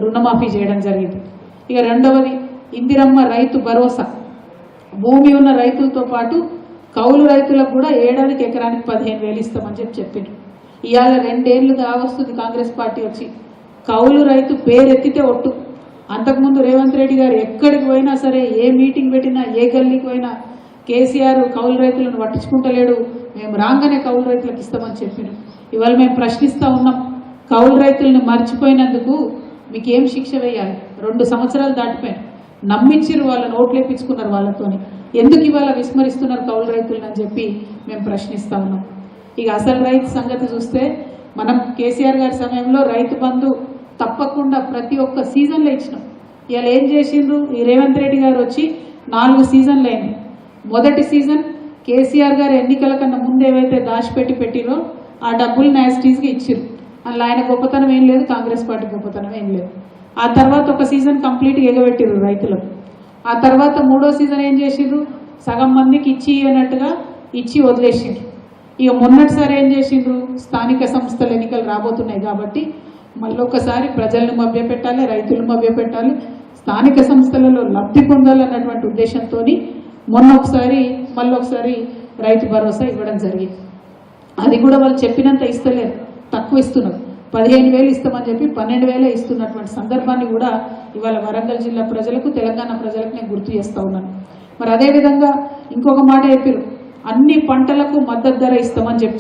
రుణమాఫీ చేయడం జరిగింది. ఇక రెండవది ఇందిరమ్మ రైతు భరోసా. భూమి ఉన్న రైతులతో పాటు కౌలు రైతులకు కూడా ఏడాదికి ఎకరానికి 15,000 ఇస్తామని చెప్పారు. ఇవాళ 2 ఏళ్ళు కావస్తుంది కాంగ్రెస్ పార్టీ వచ్చి. కౌలు రైతు పేరెత్తితే ఒట్టు. అంతకుముందు రేవంత్ రెడ్డి గారు ఎక్కడికి పోయినా సరే, ఏ మీటింగ్ పెట్టినా, ఏ గల్లీకి పోయినా కేసీఆర్ కౌలు రైతులను పట్టించుకుంటలేడు, మేము రాగానే కౌలు రైతులకు ఇస్తామని చెప్పారు. ఇవాళ మేము ప్రశ్నిస్తూ ఉన్నాం, కౌలు రైతులను మర్చిపోయినందుకు మీకు ఏం శిక్ష వేయాలి? 2 సంవత్సరాలు దాటిపోయారు, నమ్మించారు, వాళ్ళని ఓట్లు వేయించుకున్నారు వాళ్ళతోని. ఎందుకు ఇవాళ విస్మరిస్తున్నారు కౌలు రైతులను అని చెప్పి మేము ప్రశ్నిస్తూ ఉన్నాం. ఇక అసలు రైతు సంగతి చూస్తే, మనం కేసీఆర్ గారి సమయంలో రైతు బంధు తప్పకుండా ప్రతి ఒక్క సీజన్లో ఇచ్చినాం. ఇవాళ ఏం చేసిండ్రు? ఈ రేవంత్ రెడ్డి గారు వచ్చి 4 సీజన్లు అయింది. మొదటి సీజన్ కేసీఆర్ గారు ఎన్నికల కన్నా ముందు ఏవైతే పెట్టిరో ఆ డబ్బులు యాస్టీస్గా ఇచ్చిర్రు. అందులో ఆయన గొప్పతనం ఏం లేదు, కాంగ్రెస్ పార్టీ గొప్పతనం ఏం లేదు. ఆ తర్వాత ఒక సీజన్ కంప్లీట్గా ఎగబెట్టిర్రు రైతులకు. ఆ తర్వాత 3వ సీజన్ ఏం చేసిండ్రు? సగం మందికి ఇచ్చి అన్నట్టుగా ఇచ్చి వదిలేసిండ్రు. ఇక మొన్నటిసారి ఏం చేసిండ్రు? స్థానిక సంస్థల ఎన్నికలు రాబోతున్నాయి కాబట్టి మళ్ళొక్కసారి ప్రజలను మభ్యపెట్టాలి, రైతులను మభ్యపెట్టాలి, స్థానిక సంస్థలలో లబ్ధి పొందాలన్నటువంటి ఉద్దేశంతో మళ్ళొకసారి రైతు భరోసా ఇవ్వడం జరిగింది. అది కూడా వాళ్ళు చెప్పినంత ఇస్తలేరు, తక్కువ ఇస్తున్నారు. 15,000 ఇస్తామని చెప్పి 12,000 ఇస్తున్నటువంటి సందర్భాన్ని కూడా ఇవాళ వరంగల్ జిల్లా ప్రజలకు, తెలంగాణ ప్రజలకు నేను గుర్తు చేస్తూ ఉన్నాను. మరి అదేవిధంగా ఇంకొక మాట చెప్పారు, అన్ని పంటలకు మద్దతు ధర ఇస్తామని చెప్పి